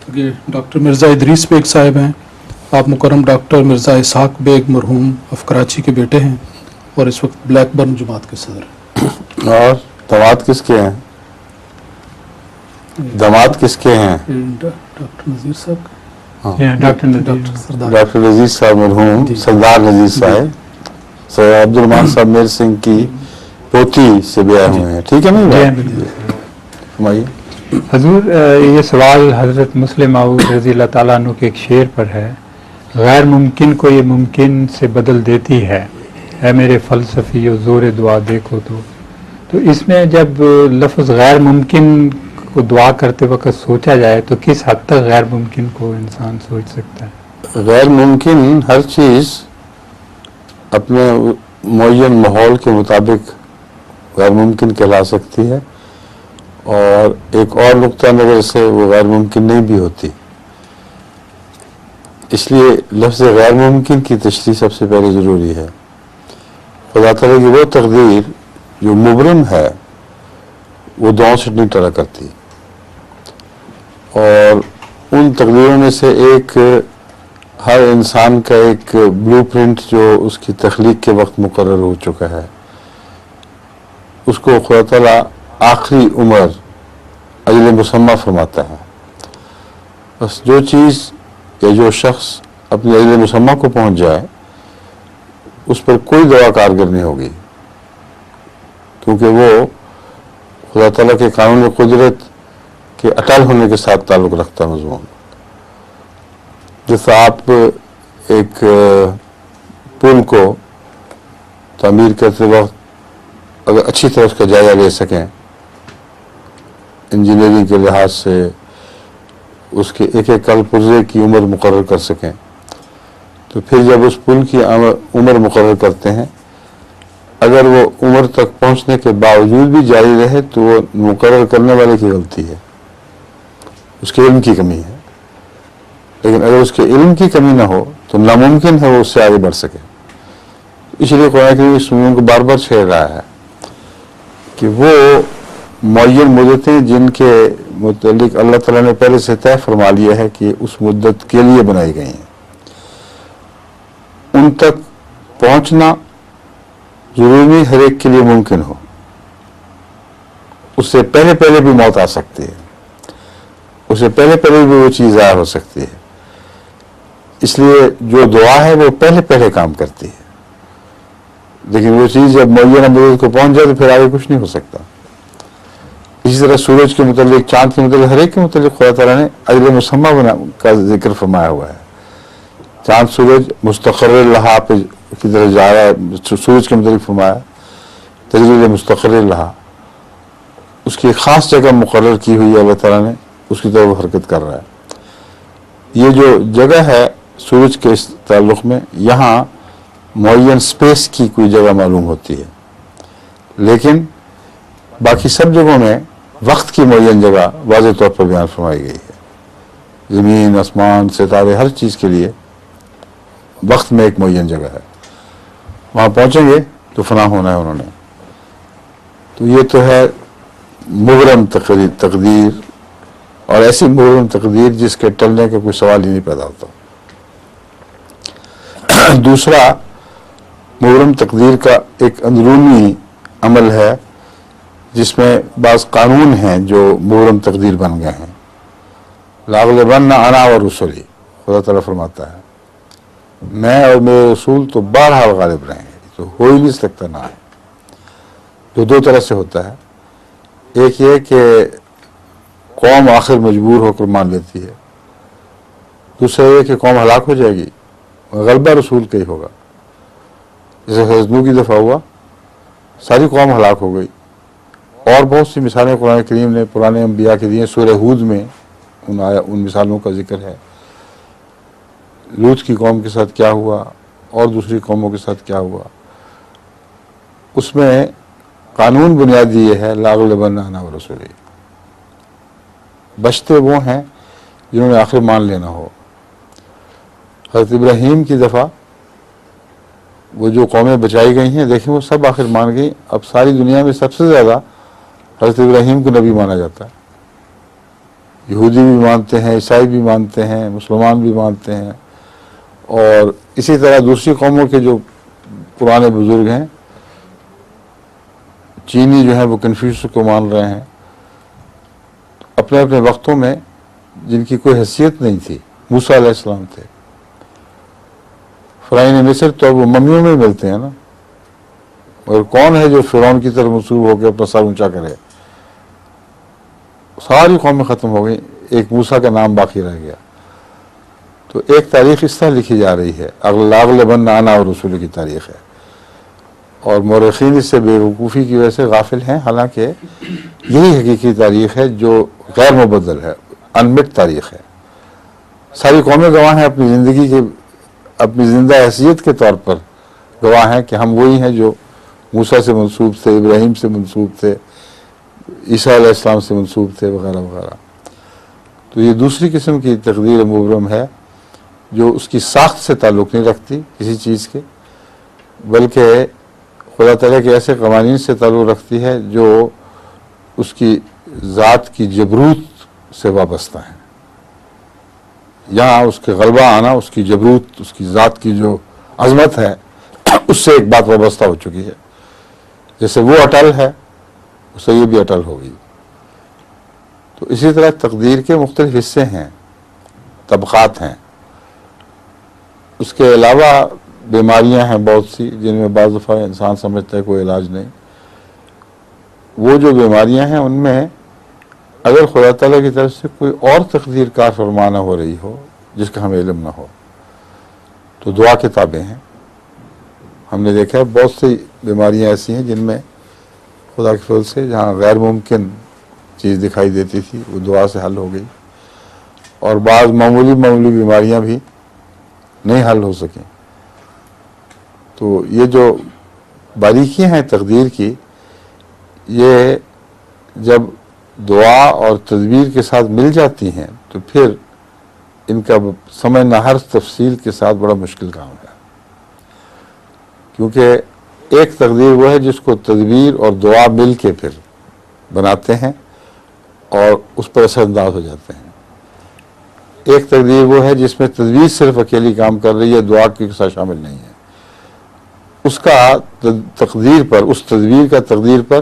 یہ doctor Mirza Idris bag صاحب ہیں. آپ مکرم ڈاکٹر مرزا اسحاق بیگ مرحوم آف کراچی کے بیٹے ہیں اور اس وقت بلیک برن جماعت کے صدر ہیں. اور داماد کس کے ہیں؟ داماد کس کے ہیں؟ ڈاکٹر نذیر صاحب. ڈاکٹر نذیر صاحب مرحوم سردار نذیر صاحب سر عبد الرحمان صاحب میر سنگھ کی پوتی سے بیاہ ہوئے ہیں. ٹھیک ہے نا؟ ہماری حضور یہ سوال حضرت مسلم معود رضی اللہ تعالیٰ عنہ کے ایک شعر پر ہے. غیر ممکن کو یہ ممکن سے بدل دیتی ہے، اے میرے فلسفی و زور دعا دیکھو تو اس میں جب لفظ غیر ممکن کو دعا کرتے وقت سوچا جائے تو کس حد تک غیر ممکن کو انسان سوچ سکتا ہے؟ غیر ممکن ہر چیز اپنے معین ماحول کے مطابق غیر ممکن کہلا سکتی ہے، اور ایک اور نقطہ نظر سے وہ غیر ممکن نہیں بھی ہوتی. اس لیے لفظ غیر ممکن کی تشریح سب سے پہلے ضروری ہے. خدا تعالیٰ کی وہ تقدیر جو مبرم ہے وہ دعاؤں سے نہیں ٹلا کرتی، اور ان تقدیروں میں سے ایک ہر انسان کا ایک بلو پرنٹ جو اس کی تخلیق کے وقت مقرر ہو چکا ہے، اس کو خدا تعالیٰ آخری عمر اجل مسمہ فرماتا ہے. بس جو چیز یا جو شخص اپنے اجل مسمہ کو پہنچ جائے اس پر کوئی دوا کارگر نہیں ہوگی، کیونکہ وہ خدا تعالیٰ کے قانون قدرت کے اٹل ہونے کے ساتھ تعلق رکھتا مضمون. جیسا آپ ایک پل کو تعمیر کرتے وقت اگر اچھی طرح اس کا جائزہ لے سکیں، انجینئرنگ کے لحاظ سے اس کے ایک ایک کل پرزے کی عمر مقرر کر سکیں، تو پھر جب اس پل کی عمر مقرر کرتے ہیں، اگر وہ عمر تک پہنچنے کے باوجود بھی جاری رہے تو وہ مقرر کرنے والے کی غلطی ہے، اس کے علم کی کمی ہے. لیکن اگر اس کے علم کی کمی نہ ہو تو ناممکن ہے وہ اس سے آگے بڑھ سکے. اس لیے قرآن کریم اس کو بار بار چھیڑ رہا ہے کہ وہ معین مدتیں جن کے متعلق اللہ تعالیٰ نے پہلے سے طے فرما لیا ہے کہ اس مدت کے لیے بنائی گئی ہیں، ان تک پہنچنا ضروری ہر ایک کے لیے ممکن ہو. اس سے پہلے پہلے بھی موت آ سکتی ہے، اس سے پہلے پہلے بھی وہ چیز ظاہر ہو سکتی ہے. اس لیے جو دعا ہے وہ پہلے پہلے کام کرتی ہے، لیکن وہ چیز جب معینہ مدت کو پہنچ جائے تو پھر آگے کچھ نہیں ہو سکتا. اسی طرح سورج کے متعلق، چاند کے متعلق، ہر ایک کے متعلق خدا تعالیٰ نے اجل مسمہ کا ذکر فرمایا ہوا ہے. چاند سورج مستقر لہا پہ کی طرح جا رہا ہے، سورج کے متعلق فرمایا تجریل مستقر لہا، اس کی ایک خاص جگہ مقرر کی ہوئی ہے اللہ تعالیٰ نے، اس کی طرف حرکت کر رہا ہے. یہ جو جگہ ہے سورج کے اس تعلق میں، یہاں معین سپیس کی کوئی جگہ معلوم ہوتی ہے، لیکن باقی سب جگہوں میں وقت کی معین جگہ واضح طور پر بیان فرمائی گئی ہے. زمین، آسمان، ستارے، ہر چیز کے لیے وقت میں ایک معین جگہ ہے. وہاں پہنچیں گے تو فنا ہونا ہے انہوں نے. تو یہ تو ہے مبرم تقدیر، اور ایسی مبرم تقدیر جس کے ٹلنے کا کوئی سوال ہی نہیں پیدا ہوتا. دوسرا مبرم تقدیر کا ایک اندرونی عمل ہے جس میں بعض قانون ہیں جو مبرم تقدیر بن گئے ہیں. لاغلبن انا و رسلی، خدا تعالیٰ فرماتا ہے میں اور میرے رسول تو بہرحال غالب رہیں گے. تو ہو ہی نہیں سکتا نہ ہے. جو دو طرح سے ہوتا ہے، ایک یہ کہ قوم آخر مجبور ہو کر مان لیتی ہے، دوسرا یہ کہ قوم ہلاک ہو جائے گی، غلبہ رسول کا ہی ہوگا. جیسے حضرت نوح کی دفعہ ہوا، ساری قوم ہلاک ہو گئی. اور بہت سی مثالیں قرآن کریم نے پرانے انبیاء کے دیے. سورہ ہود میں ان مثالوں کا ذکر ہے. لوط کی قوم کے ساتھ کیا ہوا اور دوسری قوموں کے ساتھ کیا ہوا. اس میں قانون بنیادی یہ ہے لاغلبن انا و رسولی، بچتے وہ ہیں جنہوں نے آخر مان لینا ہو. حضرت ابراہیم کی دفعہ وہ جو قومیں بچائی گئی ہیں، دیکھیں وہ سب آخر مان گئی. اب ساری دنیا میں سب سے زیادہ حضرت ابراہیم کو نبی مانا جاتا ہے. یہودی بھی مانتے ہیں، عیسائی بھی مانتے ہیں، مسلمان بھی مانتے ہیں، اور اسی طرح دوسری قوموں کے جو پرانے بزرگ ہیں، چینی جو ہیں وہ کنفیوشس کو مان رہے ہیں، اپنے اپنے وقتوں میں جن کی کوئی حیثیت نہیں تھی. موسیٰ علیہ السلام تھے، فرعون مصر تو وہ ممیوں میں ملتے ہیں نا، اور کون ہے جو فرعون کی طرف منسوب ہو کے اپنا سر اونچا کرے؟ ساری قومیں ختم ہو گئی، ایک موسیٰ کا نام باقی رہ گیا. تو ایک تاریخ اس طرح لکھی جا رہی ہے، اغلبن انا اور رسول کی تاریخ ہے، اور مورخین اس سے بے وقوفی کی وجہ سے غافل ہیں، حالانکہ یہی حقیقی تاریخ ہے جو غیر مبدل ہے، انمٹ تاریخ ہے. ساری قومیں گواہ ہیں اپنی زندگی کے، اپنی زندہ حیثیت کے طور پر گواہ ہیں کہ ہم وہی ہیں جو موسیٰ سے منسوب تھے، ابراہیم سے منسوب تھے، عیسیٰ علیہ السلام سے منسوب تھے، وغیرہ وغیرہ. تو یہ دوسری قسم کی تقدیر مبرم ہے جو اس کی ساخت سے تعلق نہیں رکھتی کسی چیز کے، بلکہ خدا تعالیٰ کے ایسے قوانین سے تعلق رکھتی ہے جو اس کی ذات کی جبروت سے وابستہ ہیں. یہاں اس کے غلبہ آنا، اس کی جبروت، اس کی ذات کی جو عظمت ہے، اس سے ایک بات وابستہ ہو چکی ہے. جیسے وہ اٹل ہے، اس سے یہ بھی اٹل ہوگی. تو اسی طرح تقدیر کے مختلف حصے ہیں، طبقات ہیں. اس کے علاوہ بیماریاں ہیں بہت سی جن میں بعض دفعہ انسان سمجھتا ہے کوئی علاج نہیں. وہ جو بیماریاں ہیں ان میں اگر خدا تعالیٰ کی طرف سے کوئی اور تقدیر کار فرمانہ ہو رہی ہو جس کا ہمیں علم نہ ہو تو دعا کے تابع ہیں. ہم نے دیکھا ہے بہت سی بیماریاں ایسی ہیں جن میں خدا کے فضل سے جہاں غیر ممکن چیز دکھائی دیتی تھی وہ دعا سے حل ہو گئی، اور بعض معمولی بیماریاں بھی نہیں حل ہو سکیں. تو یہ جو باریکیاں ہیں تقدیر کی، یہ جب دعا اور تدبیر کے ساتھ مل جاتی ہیں تو پھر ان کا سمجھنا ہر تفصیل کے ساتھ بڑا مشکل کام ہے. کیونکہ ایک تقدیر وہ ہے جس کو تدبیر اور دعا مل کے پھر بناتے ہیں اور اس پر اثر انداز ہو جاتے ہیں. ایک تقدیر وہ ہے جس میں تدبیر صرف اکیلی کام کر رہی ہے، دعا کے ساتھ شامل نہیں ہے. اس کا تقدیر پر، اس تدبیر کا تقدیر پر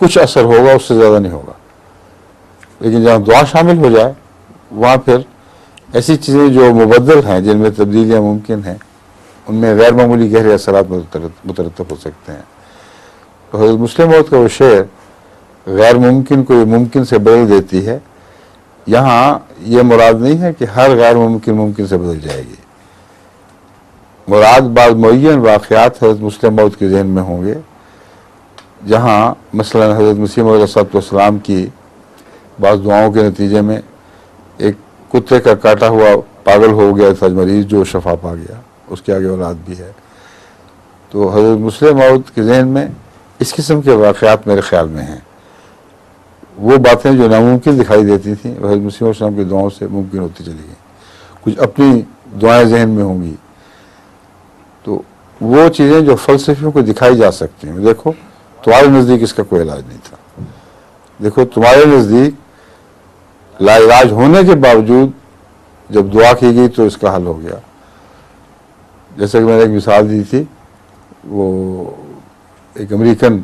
کچھ اثر ہوگا، اس سے زیادہ نہیں ہوگا. لیکن جہاں دعا شامل ہو جائے وہاں پھر ایسی چیزیں جو مبدل ہیں، جن میں تبدیلیاں ممکن ہیں، ان میں غیر معمولی گہرے اثرات مترتب ہو سکتے ہیں. تو حضرت مسلم موعود کا وہ شعر غیر ممکن کو یہ ممکن سے بدل دیتی ہے، یہاں یہ مراد نہیں ہے کہ ہر غیر ممکن ممکن سے بدل جائے گی. مراد بعض معین واقعات حضرت مسلم موعود کے ذہن میں ہوں گے جہاں مثلا حضرت مسیح موعود علیہ السلام کی بعض دعاؤں کے نتیجے میں ایک کتے کا کاٹا ہوا پاگل ہو گیا تھا مریض جو شفا پا گیا، اس کے آگے اولاد بھی ہے. تو حضرت مسلم موعود کے ذہن میں اس قسم کے واقعات میرے خیال میں ہیں. وہ باتیں جو ناممکن دکھائی دیتی تھیں وہ حضرت مسیح علیہ السلام کی دعاؤں سے ممکن ہوتی چلی گئیں. کچھ اپنی دعائیں ذہن میں ہوں گی. تو وہ چیزیں جو فلسفیوں کو دکھائی جا سکتی ہیں، دیکھو تمہارے نزدیک اس کا کوئی علاج نہیں تھا، دیکھو تمہارے نزدیک لا علاج ہونے کے باوجود جب دعا کی گئی تو اس کا حل ہو گیا. جیسے کہ میں نے ایک مثال دی تھی، وہ ایک امریکن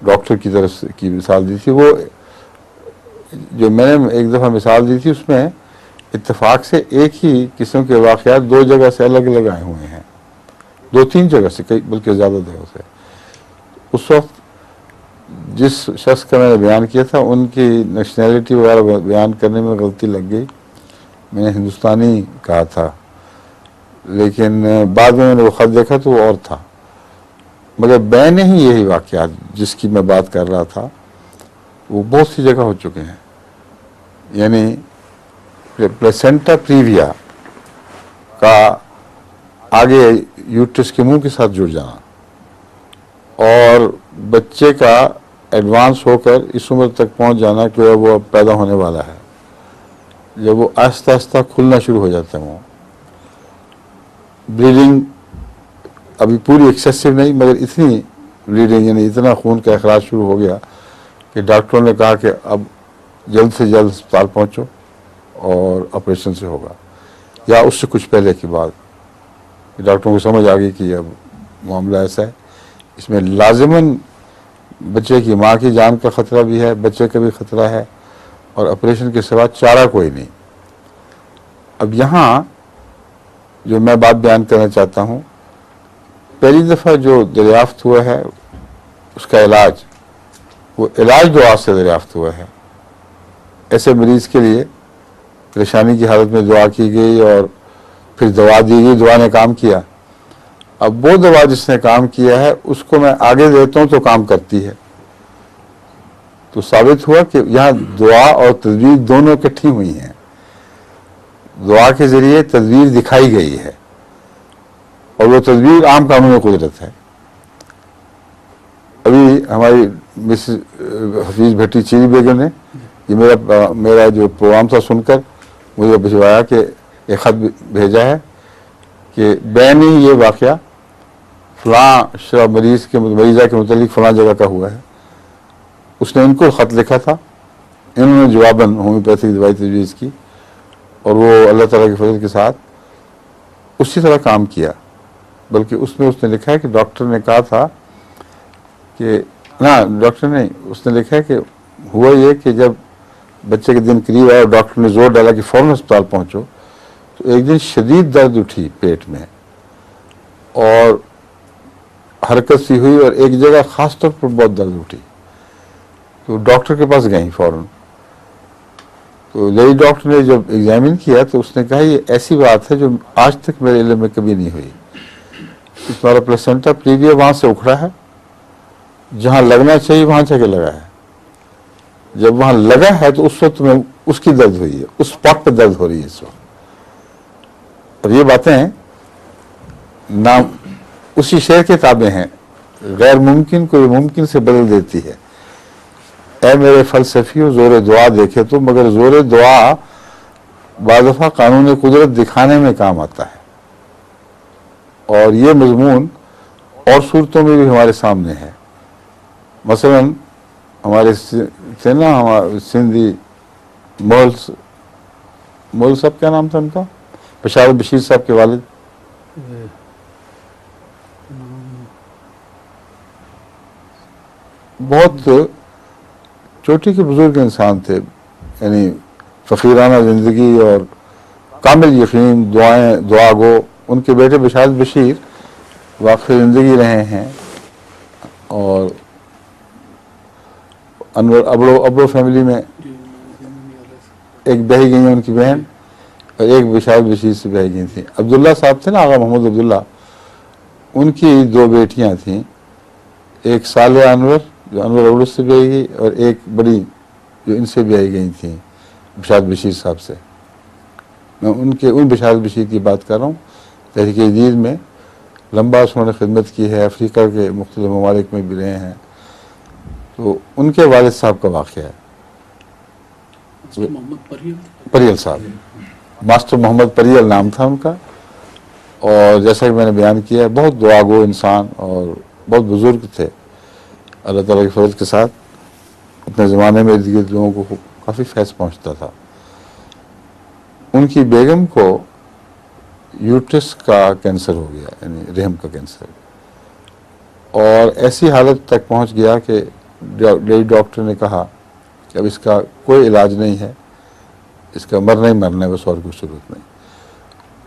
ڈاکٹر کی طرف سے کی مثال دی تھی. وہ جو میں نے ایک دفعہ مثال دی تھی اس میں اتفاق سے ایک ہی قسم کے واقعات دو جگہ سے الگ الگ آئے ہوئے ہیں، 2-3 جگہ سے، کئی بلکہ زیادہ جگہ سے. اس وقت جس شخص کا میں نے بیان کیا تھا ان کی نیشنلٹی وغیرہ بیان کرنے میں غلطی لگ گئی. میں نے ہندوستانی کہا تھا، لیکن بعد میں نے وہ خط دیکھا تو وہ اور تھا. مگر بین ہی یہی واقعات جس کی میں بات کر رہا تھا وہ بہت سی جگہ ہو چکے ہیں. یعنی پلیسنٹا پریویا کا آگے یوٹرس کے منہ کے ساتھ جڑ جانا اور بچے کا ایڈوانس ہو کر اس عمر تک پہنچ جانا کہ وہ اب پیدا ہونے والا ہے. جب وہ آہستہ آہستہ کھلنا شروع ہو جاتا ہے، وہ بلیڈنگ ابھی پوری ایکسیسو نہیں مگر اتنی بلیڈنگ، یعنی اتنا خون کا اخراج شروع ہو گیا کہ ڈاکٹروں نے کہا کہ اب جلد سے جلد اسپتال پہنچو اور آپریشن سے ہوگا، یا اس سے کچھ پہلے کی بات ڈاکٹروں کو سمجھ آ گئی کہ اب معاملہ ایسا ہے، اس میں لازماً بچے کی ماں کی جان کا خطرہ بھی ہے، بچے کا بھی خطرہ ہے، اور آپریشن کے سوا چارہ کوئی نہیں۔ اب یہاں جو میں بات بیان کرنا چاہتا ہوں، پہلی دفعہ جو دریافت ہوا ہے اس کا علاج، وہ علاج دعا سے دریافت ہوا ہے۔ ایسے مریض کے لیے پریشانی کی حالت میں دعا کی گئی اور پھر دوا دی گئی، دعا نے کام کیا۔ اب وہ دوا جس نے کام کیا ہے اس کو میں آگے دیتا ہوں تو کام کرتی ہے۔ تو ثابت ہوا کہ یہاں دعا اور تدبیر دونوں اکٹھی ہوئی ہیں، دعا کے ذریعے تدبیر دکھائی گئی ہے، اور وہ تدبیر عام قانون قدرت ہے۔ ابھی ہماری مسز حفیظ بھٹی چیری بیگم نے یہ میرا جو پروگرام تھا سن کر مجھے بھجوایا کہ ایک خط بھیجا ہے کہ بینی یہ واقعہ فلاں شرح مریضہ کے متعلق فلاں جگہ کا ہوا ہے۔ اس نے ان کو خط لکھا تھا، انہوں نے جواباً ہومیوپیتھک دوائی تجویز کی، اور وہ اللہ تعالیٰ کے فضل کے ساتھ اسی طرح کام کیا۔ بلکہ اس میں اس نے لکھا ہے کہ ڈاکٹر نے کہا تھا کہ ڈاکٹر نے اس نے لکھا ہے کہ ہوا یہ کہ جب بچے کے دن قریب آیا اور ڈاکٹر نے زور ڈالا کہ فوراً اسپتال پہنچو، تو ایک دن شدید درد اٹھی پیٹ میں اور حرکت سی ہوئی، اور ایک جگہ خاص طور پر بہت درد اٹھی، تو ڈاکٹر کے پاس گئیں فوراً۔ تو لیڈی ڈاکٹر نے جب ایگزامن کیا تو اس نے کہا یہ ایسی بات ہے جو آج تک میرے علم میں کبھی نہیں ہوئی، تمہارا پلیسنٹا پریویا وہاں سے اکھڑا ہے، جہاں لگنا چاہیے وہاں جا کے لگا ہے، جب وہاں لگا ہے تو اس وقت تمہیں اس کی درد ہوئی ہے، اس اسپاٹ پہ درد ہو رہی ہے اس وقت۔ اور یہ باتیں نام اسی شعر کے تابع ہیں، غیر ممکن کو یہ ممکن سے بدل دیتی ہے، اے میرے فلسفیوں زور دعا دیکھے تو، مگر زور دعا بعض دفعہ قانون قدرت دکھانے میں کام آتا ہے، اور یہ مضمون اور صورتوں میں بھی ہمارے سامنے ہے۔ مثلا ہمارے تھے نا ہمارے سندھی مول صاحب، کیا نام تھا ان کا، بشارت بشیر صاحب کے والد، بہت چوٹی کے بزرگ انسان تھے، یعنی فقیرانہ زندگی اور کامل یقین، دعا گو۔ ان کے بیٹے بشارت بشیر واقعی زندگی رہے ہیں، اور انور ابرو فیملی میں ایک بہی گئی ہیں ان کی بہن، اور ایک بشارت بشیر سے بہی گئی تھیں۔ عبداللہ صاحب تھے نا، آغا محمد عبداللہ، ان کی دو بیٹیاں تھیں، ایک صالح انور جو انور اولس سے بیائی گئی، اور ایک بڑی جو ان سے بیائی گئی تھیں بشارت بشیر صاحب سے۔ میں ان بشارت بشیر کی بات کر رہا ہوں، تحریک جدید میں لمبا انہوں نے خدمت کی ہے، افریقہ کے مختلف ممالک میں بھی رہے ہیں۔ تو ان کے والد صاحب کا واقعہ ہے، پریل صاحب، ماسٹر محمد پریل نام تھا ان کا، اور جیسا کہ میں نے بیان کیا ہے بہت دعا گو انسان اور بہت بزرگ تھے، اللہ تعالیٰ کے فضل کے ساتھ اپنے زمانے میں ارد گرد لوگوں کو کافی فیض پہنچتا تھا۔ ان کی بیگم کو یوٹرس کا کینسر ہو گیا، یعنی رحم کا کینسر، اور ایسی حالت تک پہنچ گیا کہ لیڈی ڈاکٹر نے کہا کہ اب اس کا کوئی علاج نہیں ہے، اس کا مرنا ہی مرنا ہے، بس اور کوئی صورت نہیں۔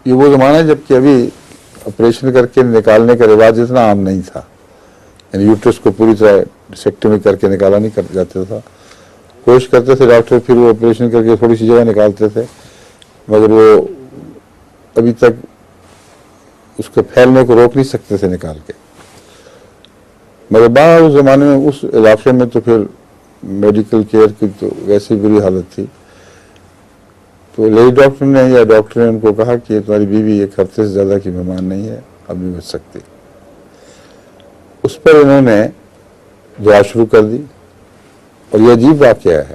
یہ وہ زمانہ ہے جب کہ ابھی آپریشن کر کے نکالنے کا رواج اتنا عام نہیں تھا، یعنی یوٹرس کو پوری طرح ڈسیکٹمی کر کے نکالا نہیں کر جاتا تھا، کوشش کرتے تھے ڈاکٹر، پھر وہ آپریشن کر کے تھوڑی سی جگہ نکالتے تھے، مگر وہ ابھی تک اس کے پھیلنے کو روک نہیں سکتے تھے نکال کے۔ مگر بعد اس زمانے میں اس علاقے میں تو پھر میڈیکل کیئر کی تو ویسی بری حالت تھی، تو لیڈی ڈاکٹر نے یا ڈاکٹر نے ان کو کہا کہ تمہاری بیوی ایک ہفتے سے زیادہ کی مہمان نہیں ہے، اب نہیں بچ سکتی۔ اس پر انہوں نے دعا شروع کر دی، اور یہ عجیب واقعہ ہے،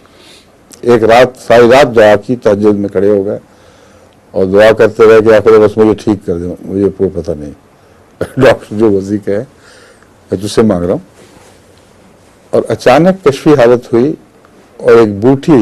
ایک رات ساری رات دعا کی، تہجد میں کھڑے ہو گئے اور دعا کرتے رہے کہ آخر بس مجھے ٹھیک کر دیں، مجھے کوئی پتہ نہیں۔ ڈاکٹر جو وزیر کا ہے میں تجھ سے مانگ رہا ہوں، اور اچانک کشفی حالت ہوئی، اور ایک بوٹھی